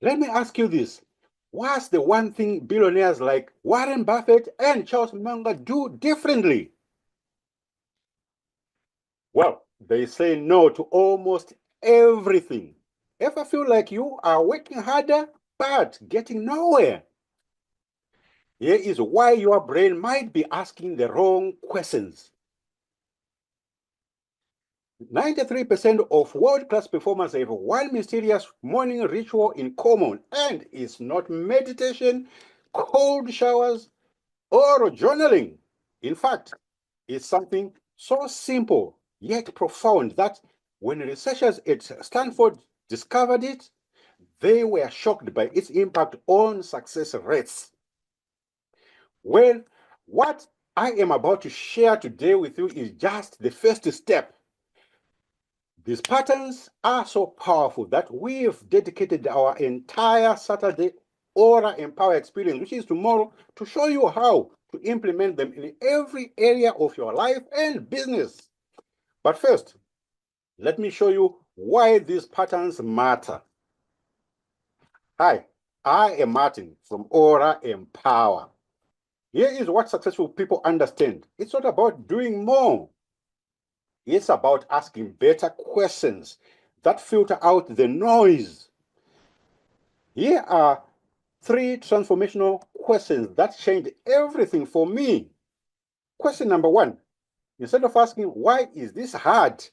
Let me ask you this. What's the one thing billionaires like Warren Buffett and Charles Munger do differently? Well, they say no to almost everything. Ever feel like you are working harder but getting nowhere? Here is why your brain might be asking the wrong questions. 93% of world-class performers have one mysterious morning ritual in common, and it's not meditation, cold showers, or journaling. In fact, it's something so simple yet profound that when researchers at Stanford discovered it, they were shocked by its impact on success rates. Well, what I am about to share today with you is just the first step. These patterns are so powerful that we've dedicated our entire Saturday Aura Empower experience, which is tomorrow, to show you how to implement them in every area of your life and business. But first, let me show you why these patterns matter. Hi, I am Martin from Aura Empower. Here is what successful people understand. It's not about doing more. It's about asking better questions that filter out the noise. Here are 3 transformational questions that changed everything for me. Question number 1, instead of asking, why is this hard?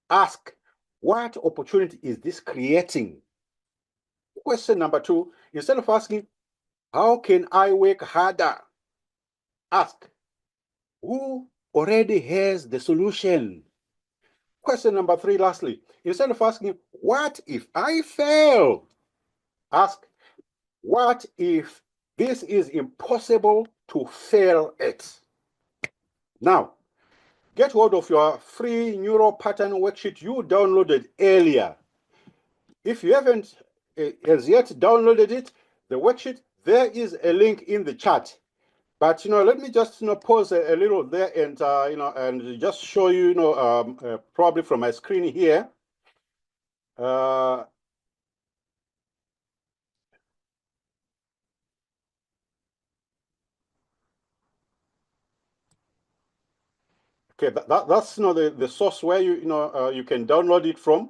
Ask, what opportunity is this creating? Question number 2, instead of asking, how can I work harder? Ask, who already has the solution? Question number 3, lastly, instead of asking, what if I fail? Ask, what if this is impossible to fail at? Now, get hold of your free neural pattern worksheet you downloaded earlier. If you haven't as yet downloaded it, the worksheet, there is a link in the chat. But let me just pause a little there and and just show you probably from my screen here. Okay, that's the source where you can download it from,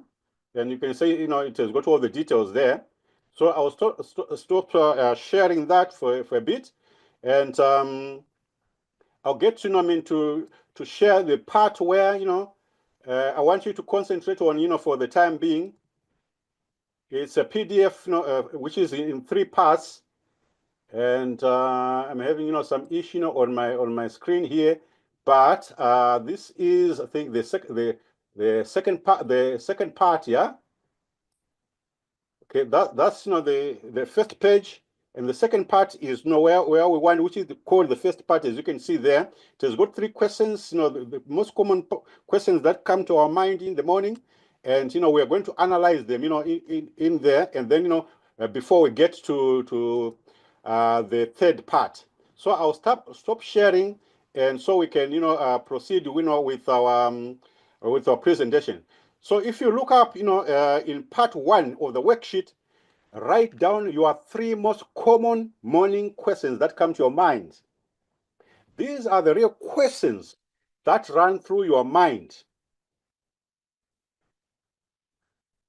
and you can say it has got all the details there. So I will stop sharing that for a bit, and I'll get to share the part where I want you to concentrate on for the time being. It's a PDF which is in 3 parts, and I'm having some issue on my screen here. But this is, I think, the second part, yeah. Okay, that's the first page, and the second part is where we want, which is called the first part. As you can see there, it has got 3 questions. The most common questions that come to our mind in the morning, and we are going to analyze them, in there, and then before we get to the third part. So I'll stop sharing, and so we can proceed with our presentation. So if you look up in part 1 of the worksheet, write down your 3 most common morning questions that come to your mind. These are the real questions that run through your mind.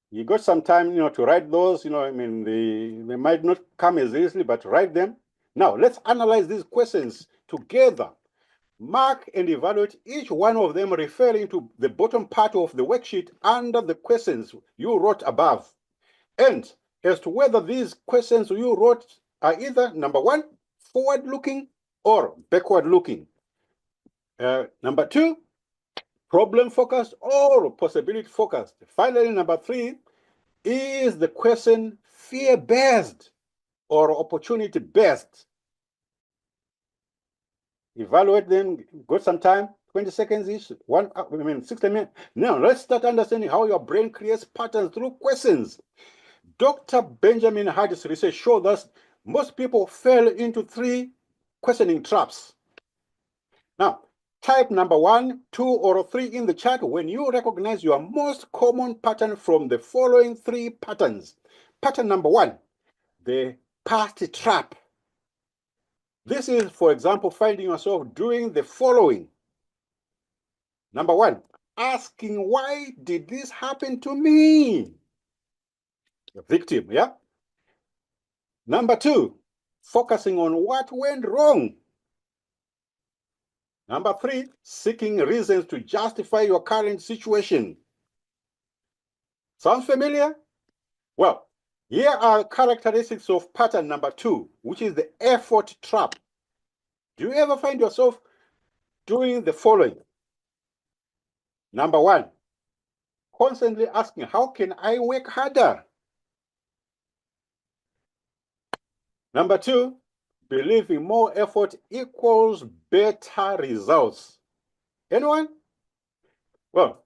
You got some time to write those. I mean, they might not come as easily, but write them. Now let's analyze these questions together. Mark and evaluate each one of them, referring to the bottom part of the worksheet under the questions you wrote above. And as to whether these questions you wrote are either, number 1, forward-looking or backward-looking. Number 2, problem-focused or possibility-focused. Finally, number 3, is the question fear-based or opportunity-based? Evaluate them, got some time, 20 seconds each, 60 minutes. Now, let's start understanding how your brain creates patterns through questions. Dr. Benjamin Hardy's research showed that most people fell into 3 questioning traps. Now, type number 1, 2, or 3 in the chat when you recognize your most common pattern from the following 3 patterns. pattern number 1, the past trap. This is, for example, finding yourself doing the following. Number 1, asking, why did this happen to me? The victim, yeah? Number 2, focusing on what went wrong. Number 3, seeking reasons to justify your current situation. Sounds familiar? Well, here are characteristics of pattern number 2, which is the effort trap. Do you ever find yourself doing the following? Number 1, constantly asking, how can I work harder? Number 2, believing more effort equals better results. Anyone? Well,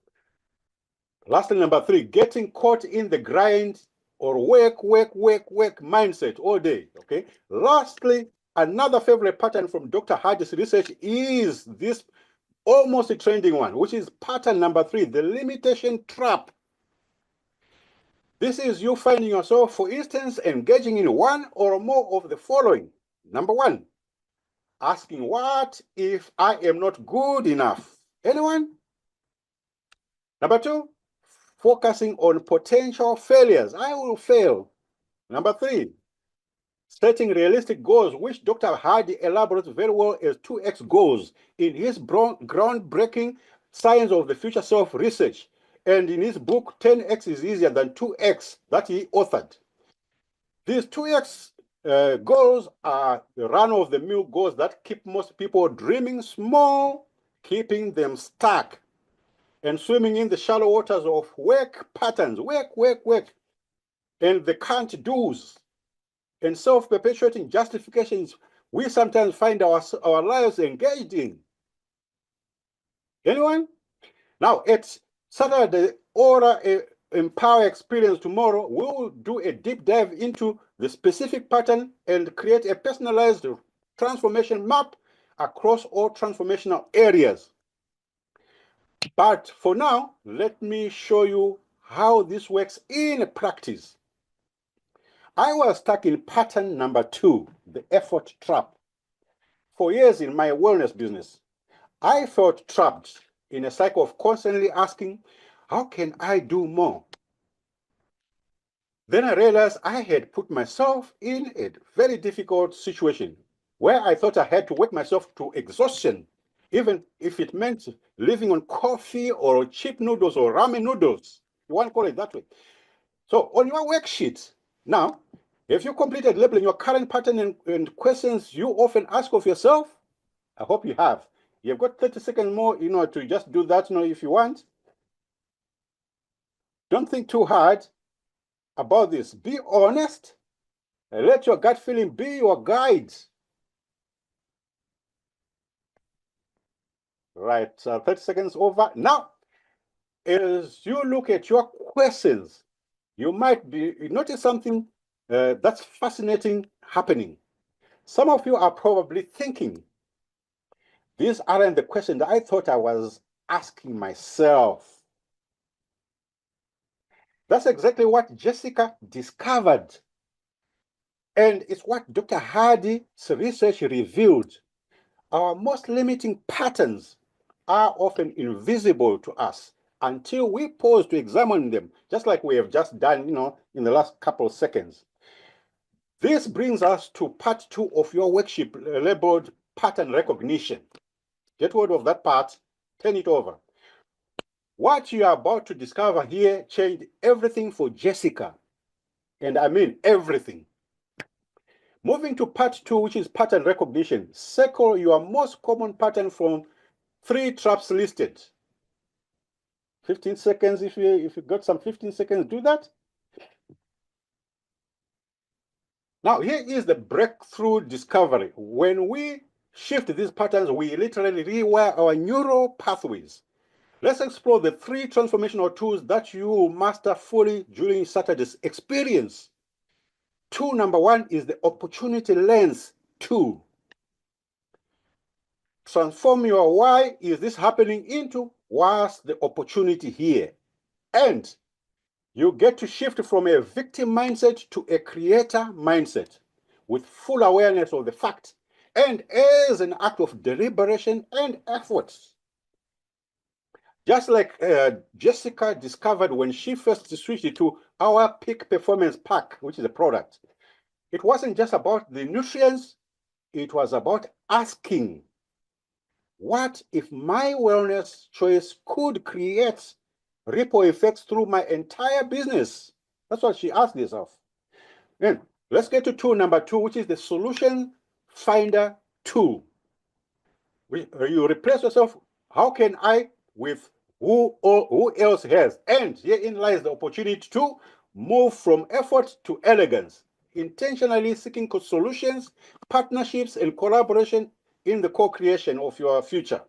lastly, number 3, getting caught in the grind or work mindset all day, okay? Lastly, another favorite pattern from Dr. Hardy's research is this almost a trending one, which is pattern number 3, the limitation trap. This is you finding yourself, for instance, engaging in one or more of the following. Number 1, asking, what if I am not good enough? Anyone? Number 2, focusing on potential failures. I will fail. Number 3, setting realistic goals, which Dr. Hardy elaborates very well as 2X goals in his groundbreaking Science of the Future Self research, and in his book 10X is Easier Than 2X that he authored. These 2X goals are the run-of-the-mill goals that keep most people dreaming small, keeping them stuck, and swimming in the shallow waters of work patterns, work, and the can't do's, and self-perpetuating justifications we sometimes find our lives engaged in. Anyone? Now, at Saturday Aura Empower Experience tomorrow, we will do a deep dive into the specific pattern and create a personalized transformation map across all transformational areas. But for now, let me show you how this works in practice. I was stuck in pattern number 2, the effort trap. For years in my wellness business, I felt trapped in a cycle of constantly asking, how can I do more? Then I realized I had put myself in a very difficult situation where I thought I had to work myself to exhaustion, even if it meant living on coffee or cheap noodles or ramen noodles. You want to call it that way. So on your worksheet, now, have you completed labeling your current pattern and questions you often ask of yourself? I hope you have. You've got 30 seconds more, to just do that, if you want. Don't think too hard about this. Be honest. And let your gut feeling be your guide. Right, 30 seconds over. Now, as you look at your questions, you might notice something that's fascinating happening. Some of you are probably thinking, these aren't the questions I thought I was asking myself. That's exactly what Jessica discovered. And it's what Dr. Hardy's research revealed. Our most limiting patterns are often invisible to us until we pause to examine them, just like we have just done, in the last couple of seconds. This brings us to part 2 of your worksheet labeled pattern recognition. Get hold of that part, turn it over. What you are about to discover here changed everything for Jessica. And I mean everything. Moving to part 2, which is pattern recognition. Circle your most common pattern from 3 traps listed. 15 seconds, if you got some 15 seconds, do that. Now, here is the breakthrough discovery. When we shift these patterns, we literally rewire our neural pathways. Let's explore the 3 transformational tools that you master fully during Saturday's experience. Tool number 1 is the opportunity lens tool. Transform your why is this happening into what's the opportunity here. And You get to shift from a victim mindset to a creator mindset with full awareness of the fact and as an act of deliberation and effort. Just like Jessica discovered when she first switched to our peak performance pack, which is a product. It wasn't just about the nutrients, it was about asking, what if my wellness choice could create ripple effects through my entire business? That's what she asked herself. Then let's get to tool number 2, which is the solution finder tool. You replace yourself, how can I, with who else has? And herein lies the opportunity to move from effort to elegance, intentionally seeking solutions, partnerships, and collaboration in the co-creation of your future.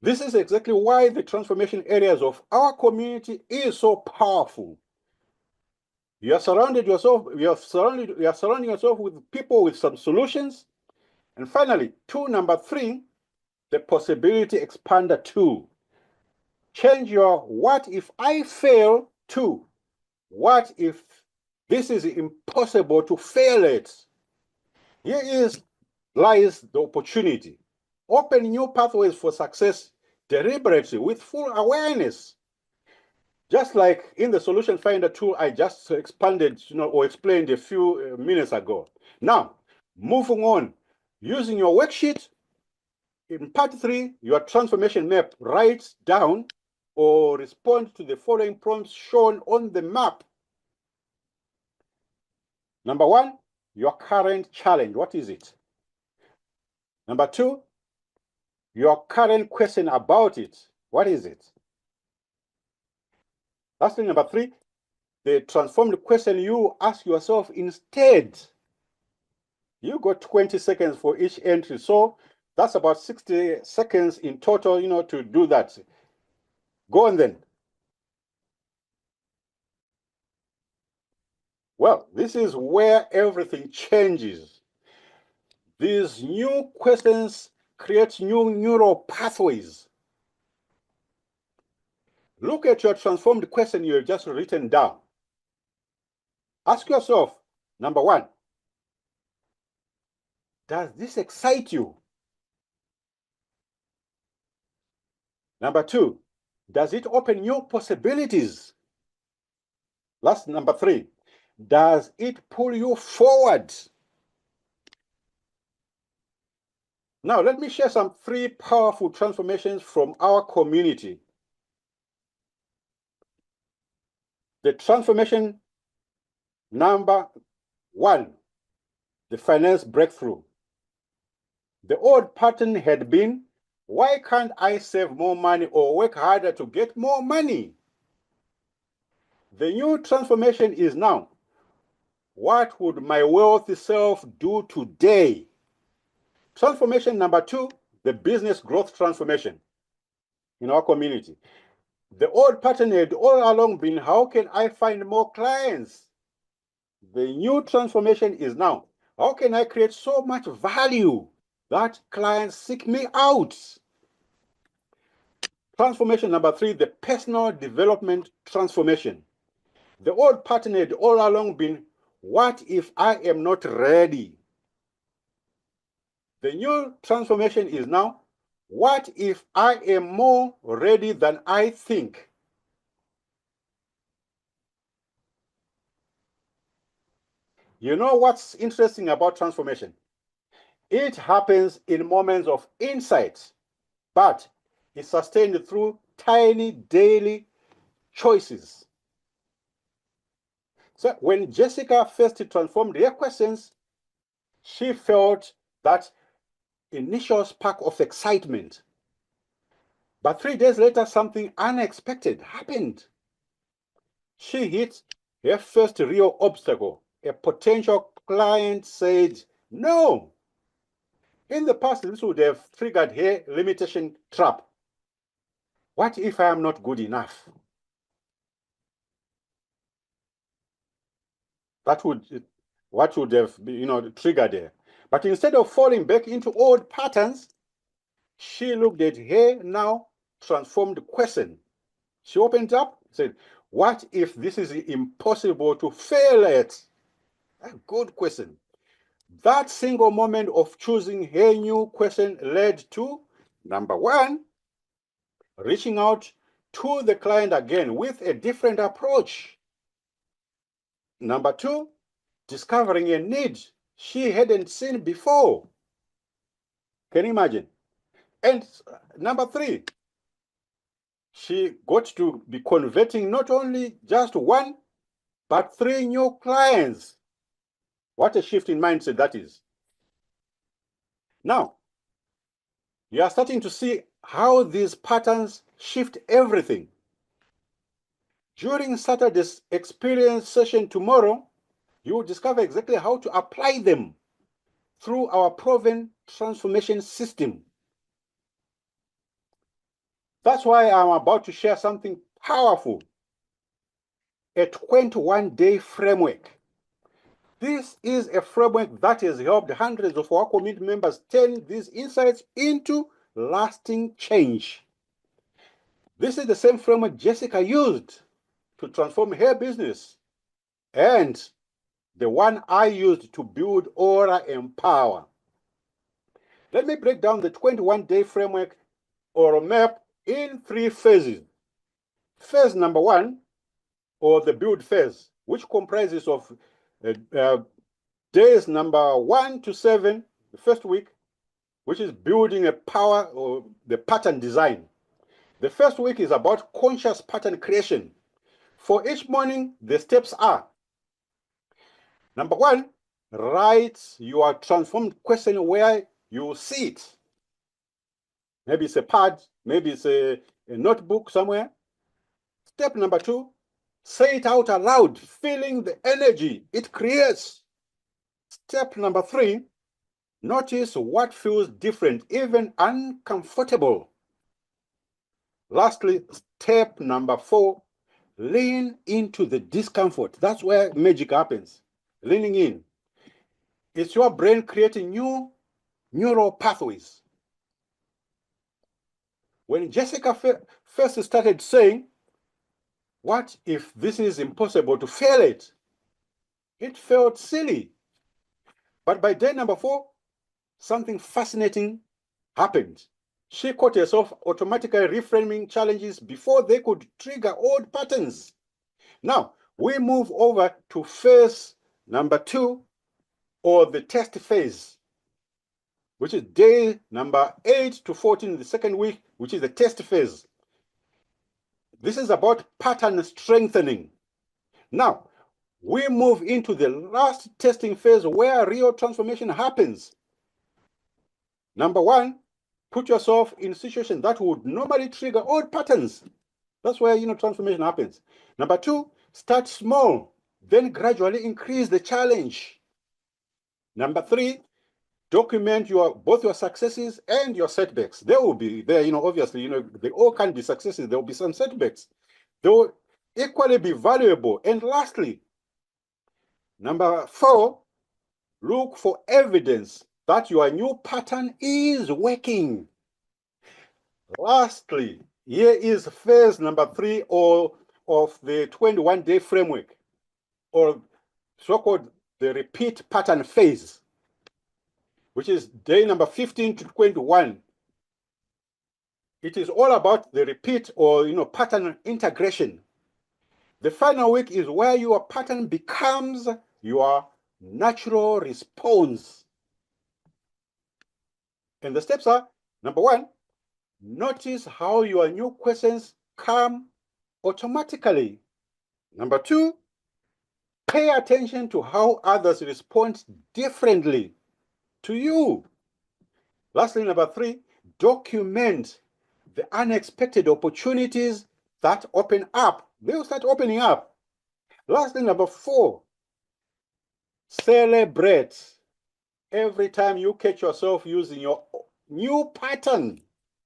This is exactly why the transformation areas of our community is so powerful. You are surrounding yourself with people with some solutions. And finally, tool number 3, the possibility expander tool. Change your what if I fail to what if this is impossible to fail at. Here lies the opportunity. Open new pathways for success deliberately with full awareness. Just like in the solution finder tool I just expanded, or explained a few minutes ago. Now, moving on, using your worksheet, in part 3, your transformation map, write down or respond to the following prompts shown on the map. Number 1, your current challenge. What is it? Number 2, your current question about it. What is it? Lastly, number 3, the transformed question you ask yourself instead. You got 20 seconds for each entry. So that's about 60 seconds in total, to do that. Go on then. Well, this is where everything changes. These new questions create new neural pathways. Look at your transformed question you have just written down. Ask yourself, number 1, does this excite you? Number 2, does it open new possibilities? Last, number 3, does it pull you forward? Now, let me share some 3 powerful transformations from our community. The transformation number 1, the finance breakthrough. The old pattern had been, why can't I save more money or work harder to get more money? The new transformation is now, what would my wealthy self do today? Transformation number 2, the business growth transformation in our community. The old pattern had all along been, how can I find more clients? The new transformation is now, how can I create so much value that clients seek me out? Transformation number 3, the personal development transformation. The old pattern had all along been, what if I am not ready? The new transformation is now, what if I am more ready than I think? You know what's interesting about transformation? It happens in moments of insight, but it's sustained through tiny daily choices. So when Jessica first transformed her questions, she felt that initial spark of excitement. But 3 days later, something unexpected happened. She hit her first real obstacle. A potential client said no. In the past, this would have triggered her limitation trap. What if I am not good enough? That would, what would have triggered her. But instead of falling back into old patterns, she looked at her now transformed question. She opened up, Said, what if this is impossible to fail at? A good question. That single moment of choosing her new question led to, number one, reaching out to the client again with a different approach. Number two, discovering a need she hadn't seen before. Can you imagine? And number three, she got to be converting not only just one, but three new clients. What a shift in mindset that is. Now, you are starting to see how these patterns shift everything. During Saturday's experience session tomorrow, you will discover exactly how to apply them through our proven transformation system. That's why I'm about to share something powerful, a 21-day framework. This is a framework that has helped hundreds of our community members turn these insights into lasting change. This is the same framework Jessica used to transform her business, and the one I used to build Aura Empower. Let me break down the 21-day framework or map in three phases. Phase number one, or the build phase, which comprises of days number 1 to 7, the first week, which is building a power or the pattern design. The first week is about conscious pattern creation. For each morning, the steps are: number one, write your transformed question where you see it. Maybe it's a pad, maybe it's a notebook somewhere. Step number two, say it out aloud, feeling the energy it creates. Step number three, notice what feels different, even uncomfortable. Lastly, step number four, lean into the discomfort. That's where magic happens, leaning in. It's your brain creating new neural pathways. When Jessica first started saying, what if this is impossible to fail at? It felt silly. But by day number 4, something fascinating happened. She caught herself automatically reframing challenges before they could trigger old patterns. Now, we move over to phase number 2, or the test phase, which is day number 8 to 14, the second week, which is the test phase. This is about pattern strengthening. Now, we move into the last testing phase where real transformation happens. Number 1, put yourself in situations that would normally trigger old patterns. That's where transformation happens. Number 2, start small, then gradually increase the challenge. Number 3, document both your successes and your setbacks. They will be there, obviously, they all can be successes. There will be some setbacks. They will equally be valuable. And lastly, number 4, look for evidence that your new pattern is working. Lastly, here is phase number 3 of the 21-day framework, or so-called the repeat pattern phase, which is day number 15 to 21. It is all about the repeat or pattern integration. The final week is where your pattern becomes your natural response. And the steps are: number 1, notice how your new questions come automatically. Number 2, pay attention to how others respond differently to you. Lastly, number 3, document the unexpected opportunities that open up. They will start opening up. Lastly, number 4, celebrate every time you catch yourself using your new pattern.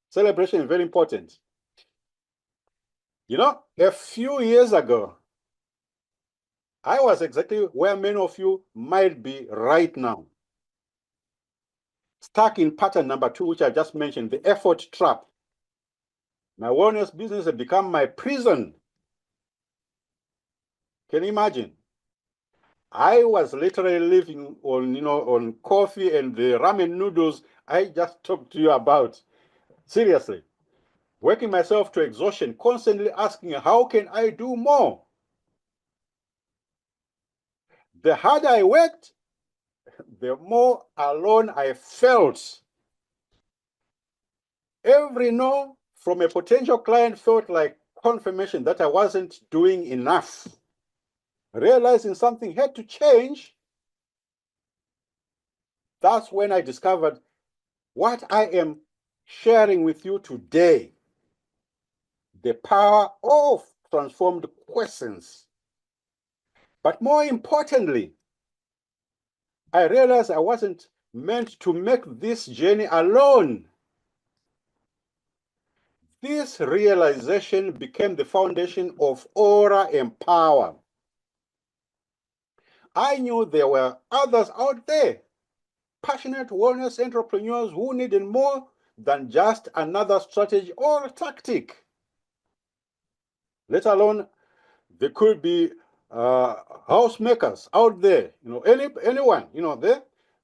Celebration is very important. A few years ago, I was exactly where many of you might be right now. Stuck in pattern number 2, which I just mentioned, the effort trap. My wellness business had become my prison. Can you imagine? I was literally living on, on coffee and the ramen noodles I just talked to you about. Seriously. Working myself to exhaustion, constantly asking, how can I do more? The harder I worked, the more alone I felt. Every no from a potential client felt like confirmation that I wasn't doing enough. Realizing something had to change, that's when I discovered what I am sharing with you today. The power of transformed questions. But more importantly, I realized I wasn't meant to make this journey alone. This realization became the foundation of Aura Empower. I knew there were others out there, passionate wellness entrepreneurs who needed more than just another strategy or tactic. Let alone, there could be housemakers out there, anyone,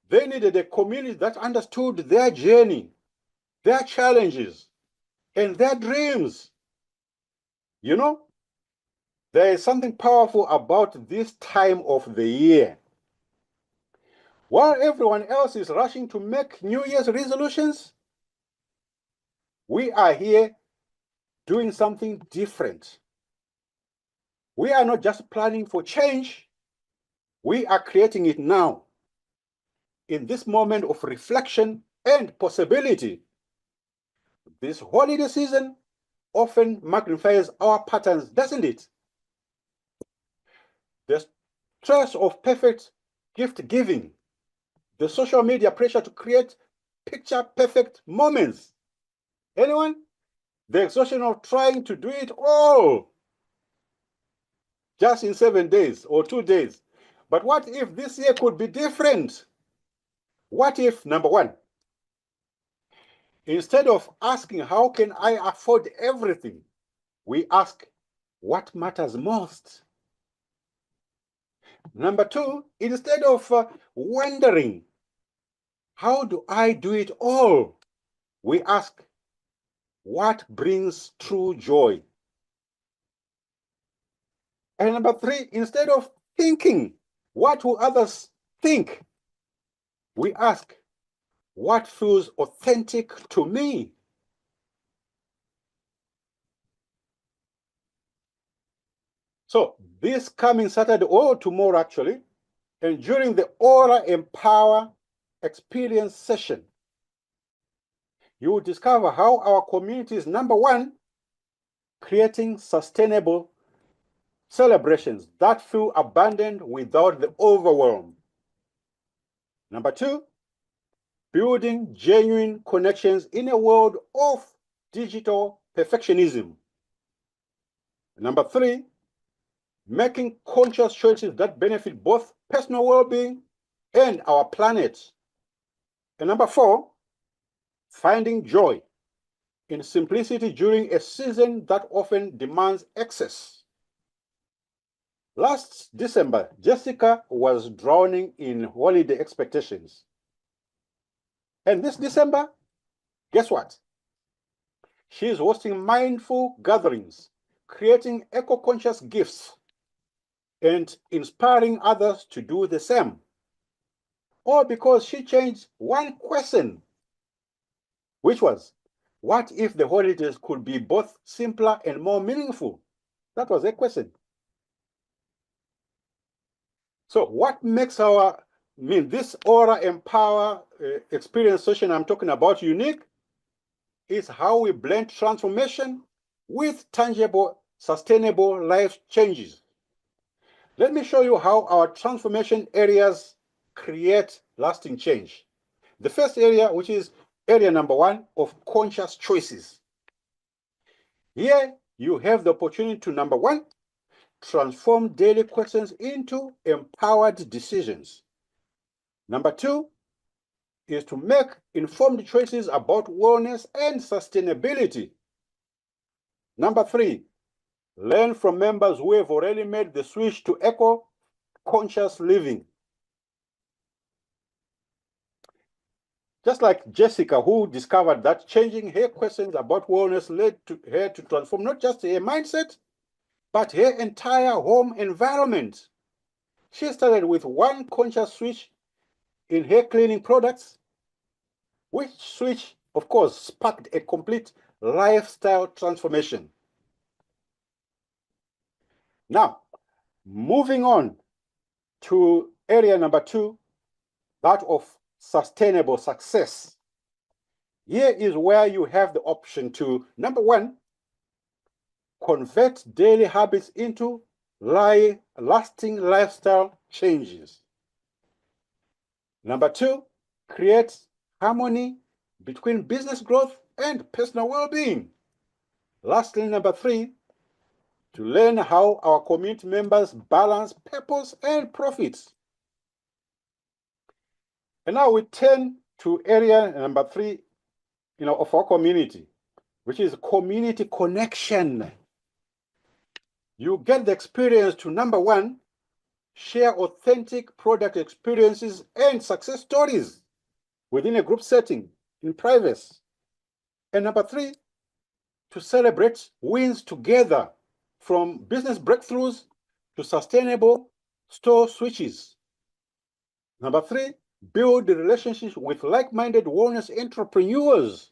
they needed a community that understood their journey, their challenges, and their dreams. There is something powerful about this time of the year. While everyone else is rushing to make New Year's resolutions, we are here doing something different. We are not just planning for change, we are creating it now. In this moment of reflection and possibility, this holiday season often magnifies our patterns, doesn't it? The stress of perfect gift giving, the social media pressure to create picture perfect moments. Anyone? The exhaustion of trying to do it all just in 7 days or 2 days. But what if this year could be different? What if, number one, instead of asking, how can I afford everything? We ask, what matters most? Number two, instead of wondering, how do I do it all? We ask, what brings true joy? And number three, instead of thinking, what will others think? We ask, what feels authentic to me? So this coming Saturday or tomorrow actually, and during the Aura Empower experience session, you will discover how our community is, number one, creating sustainable celebrations that feel abundant without the overwhelm. Number two, building genuine connections in a world of digital perfectionism. Number three, making conscious choices that benefit both personal well-being and our planet. And number four, finding joy in simplicity during a season that often demands excess. Last December, Jessica was drowning in holiday expectations. And this December, guess what? She's hosting mindful gatherings, creating eco-conscious gifts, and inspiring others to do the same. All because she changed one question, which was, what if the holidays could be both simpler and more meaningful? That was a question. So what makes this Aura Empower experience session I'm talking about unique is how we blend transformation with tangible, sustainable life changes. Let me show you how our transformation areas create lasting change. The first area, which is area number one of conscious choices. Here you have the opportunity to, number one, transform daily questions into empowered decisions. Number two is to make informed choices about wellness and sustainability. Number three, Learn from members who have already made the switch to eco-conscious living. Just like Jessica, who discovered that changing her questions about wellness led to her to transform not just her mindset, but her entire home environment. She started with one conscious switch in her cleaning products, which switch, of course, sparked a complete lifestyle transformation. Now, moving on to area number 2, that of sustainable success. Here is where you have the option to, number 1, convert daily habits into lasting lifestyle changes. Number 2, create harmony between business growth and personal well-being. Lastly, number 3, to learn how our community members balance purpose and profits. And now we turn to area number 3, of our community, which is community connection. You get the experience to, number 1, share authentic product experiences and success stories within a group setting in privacy. And number 3, to celebrate wins together, from business breakthroughs to sustainable store switches. Number 3, build relationships with like-minded wellness entrepreneurs.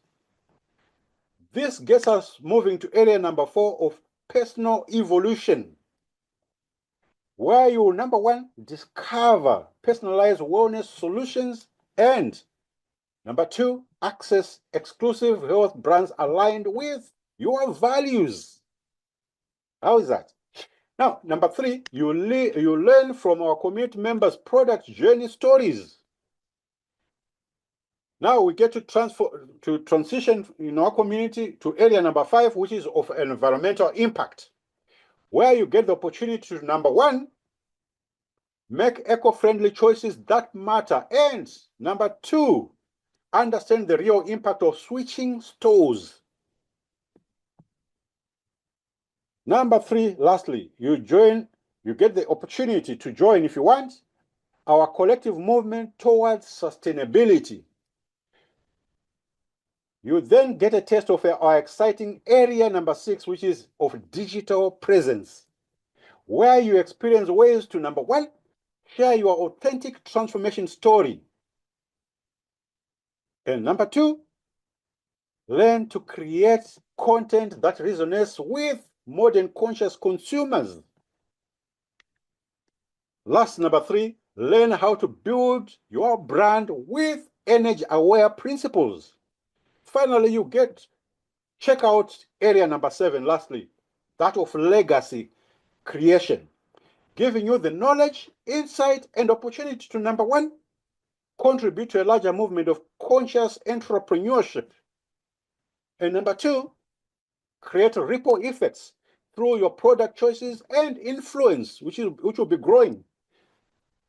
This gets us moving to area number 4 of personal evolution, where you will, number 1, discover personalized wellness solutions, and number 2, access exclusive health brands aligned with your values. How is that? Now, number 3, you learn from our community members' product journey stories. Now we get to transition in our community to area number 5, which is of environmental impact, where you get the opportunity to, number 1, make eco-friendly choices that matter, and number 2, understand the real impact of switching stores. Number 3, lastly, you get the opportunity to join, if you want, our collective movement towards sustainability. You then get a taste of our exciting area number 6, which is of digital presence, where you experience ways to, number 1, share your authentic transformation story, and number 2, learn to create content that resonates with modern conscious consumers. Last, number 3, learn how to build your brand with energy-aware principles. Finally, check out area number 7, lastly, that of legacy creation, giving you the knowledge, insight, and opportunity to, number 1, contribute to a larger movement of conscious entrepreneurship, and number 2, create ripple effects through your product choices and influence, which will be growing.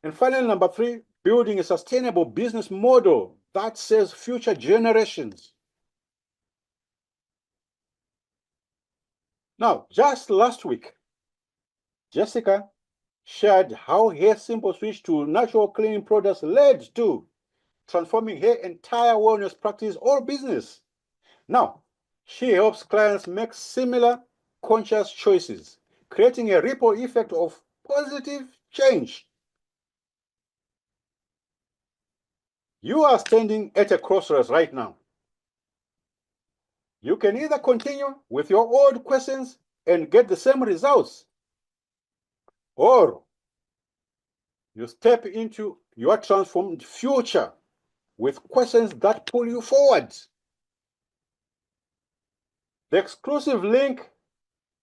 And finally, number 3, building a sustainable business model that serves future generations. Now, just last week, Jessica shared how her simple switch to natural cleaning products led to transforming her entire wellness practice or business. Now, she helps clients make similar conscious choices, creating a ripple effect of positive change. You are standing at a crossroads right now. You can either continue with your old questions and get the same results, or you step into your transformed future with questions that pull you forward. The exclusive link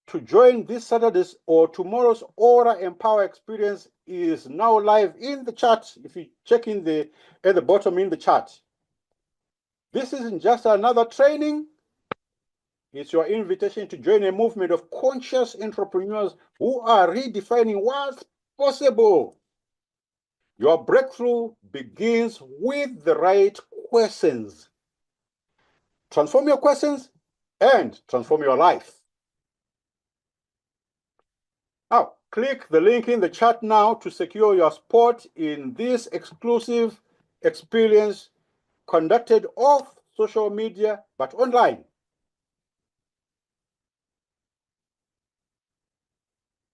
to join this Saturday's or tomorrow's Aura Empower experience is now live in the chat. If you check at the bottom in the chat. This isn't just another training. It's your invitation to join a movement of conscious entrepreneurs who are redefining what's possible. Your breakthrough begins with the right questions. Transform your questions and transform your life. Click the link in the chat now to secure your spot in this exclusive experience conducted off social media but online.